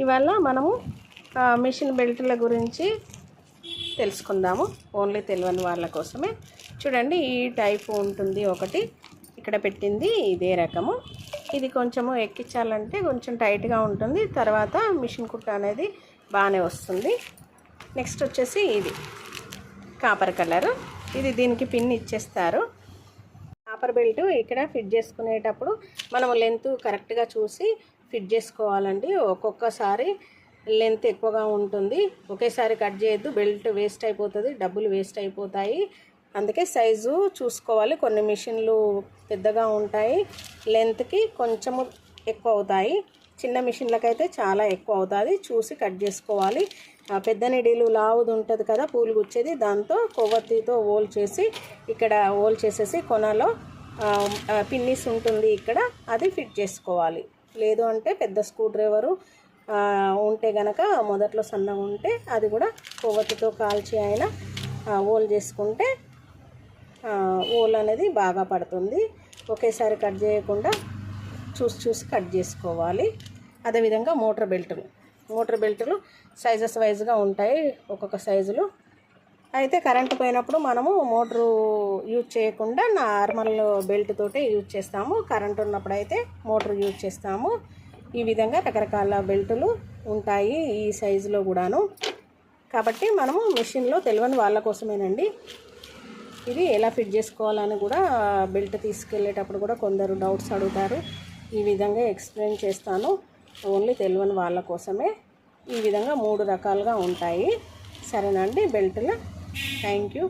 ఇవాళ మనము మిషన్ బెల్టుల గురించి తెలుసుకుందాము. ఓన్లీ తెలియని వాళ్ళ కోసమే. చూడండి, ఈ టైప్ ఉంటుంది ఒకటి, ఇక్కడ పెట్టింది ఇదే రకము. ఇది కొంచెము ఎక్కించాలంటే కొంచెం టైట్గా ఉంటుంది, తర్వాత మిషన్ కుట్ట అనేది బాగానే వస్తుంది. నెక్స్ట్ వచ్చేసి ఇది కాపర్ కలరు, ఇది దీనికి పిన్ ఇచ్చేస్తారు. కాపర్ బెల్ట్ ఇక్కడ ఫిట్ చేసుకునేటప్పుడు మనము లెంత్ కరెక్ట్గా చూసి ఫిట్ చేసుకోవాలండి. ఒక్కొక్కసారి లెంత్ ఎక్కువగా ఉంటుంది, ఒకేసారి కట్ చేయొద్దు, బెల్ట్ వేస్ట్ అయిపోతుంది, డబ్బులు వేస్ట్ అయిపోతాయి. అందుకే సైజు చూసుకోవాలి. కొన్ని మిషన్లు పెద్దగా ఉంటాయి, లెంత్కి కొంచెము ఎక్కువ అవుతాయి. చిన్న మిషన్లకైతే చాలా ఎక్కువ అవుతుంది, చూసి కట్ చేసుకోవాలి. పెద్ద నిడిలు లావుది ఉంటుంది కదా పూలు గుచ్చేది, దాంతో కొవ్వొత్తితో హోల్ చేసి ఇక్కడ హోల్ చేసేసి కొనలో పిన్నిస్ ఉంటుంది ఇక్కడ, అది ఫిట్ చేసుకోవాలి. లేదు అంటే పెద్ద స్క్రూ డ్రైవరు ఉంటే గనక మొదట్లో సన్నగా ఉంటే అది కూడా కొవ్వొత్తితో కాల్చి అయినా హోల్ చేసుకుంటే హోల్ అనేది బాగా పడుతుంది. ఒకేసారి కట్ చేయకుండా చూసి కట్ చేసుకోవాలి. అదేవిధంగా మోటార్ బెల్టులు సైజెస్ వైజ్గా ఉంటాయి, ఒక్కొక్క సైజులు. అయితే కరెంటు పోయినప్పుడు మనము మోటారు యూజ్ చేయకుండా నార్మల్ బెల్ట్ తోటే యూజ్ చేస్తాము. కరెంటు ఉన్నప్పుడు అయితే మోటార్ యూజ్ చేస్తాము. ఈ విధంగా రకరకాల బెల్టులు ఉంటాయి ఈ సైజులో కూడాను. కాబట్టి మనము మిషన్లో తెలియని వాళ్ళ కోసమేనండి. ఇది ఎలా ఫిట్ చేసుకోవాలని కూడా బెల్ట్ తీసుకెళ్ళేటప్పుడు కూడా కొందరు డౌట్స్ అడుగుతారు. ఈ విధంగా ఎక్స్ప్లెయిన్ చేస్తాను, ఓన్లీ తెలియని వాళ్ళ కోసమే. ఈ విధంగా 3 రకాలుగా ఉంటాయి. సరేనండి బెల్టులు. Thank you.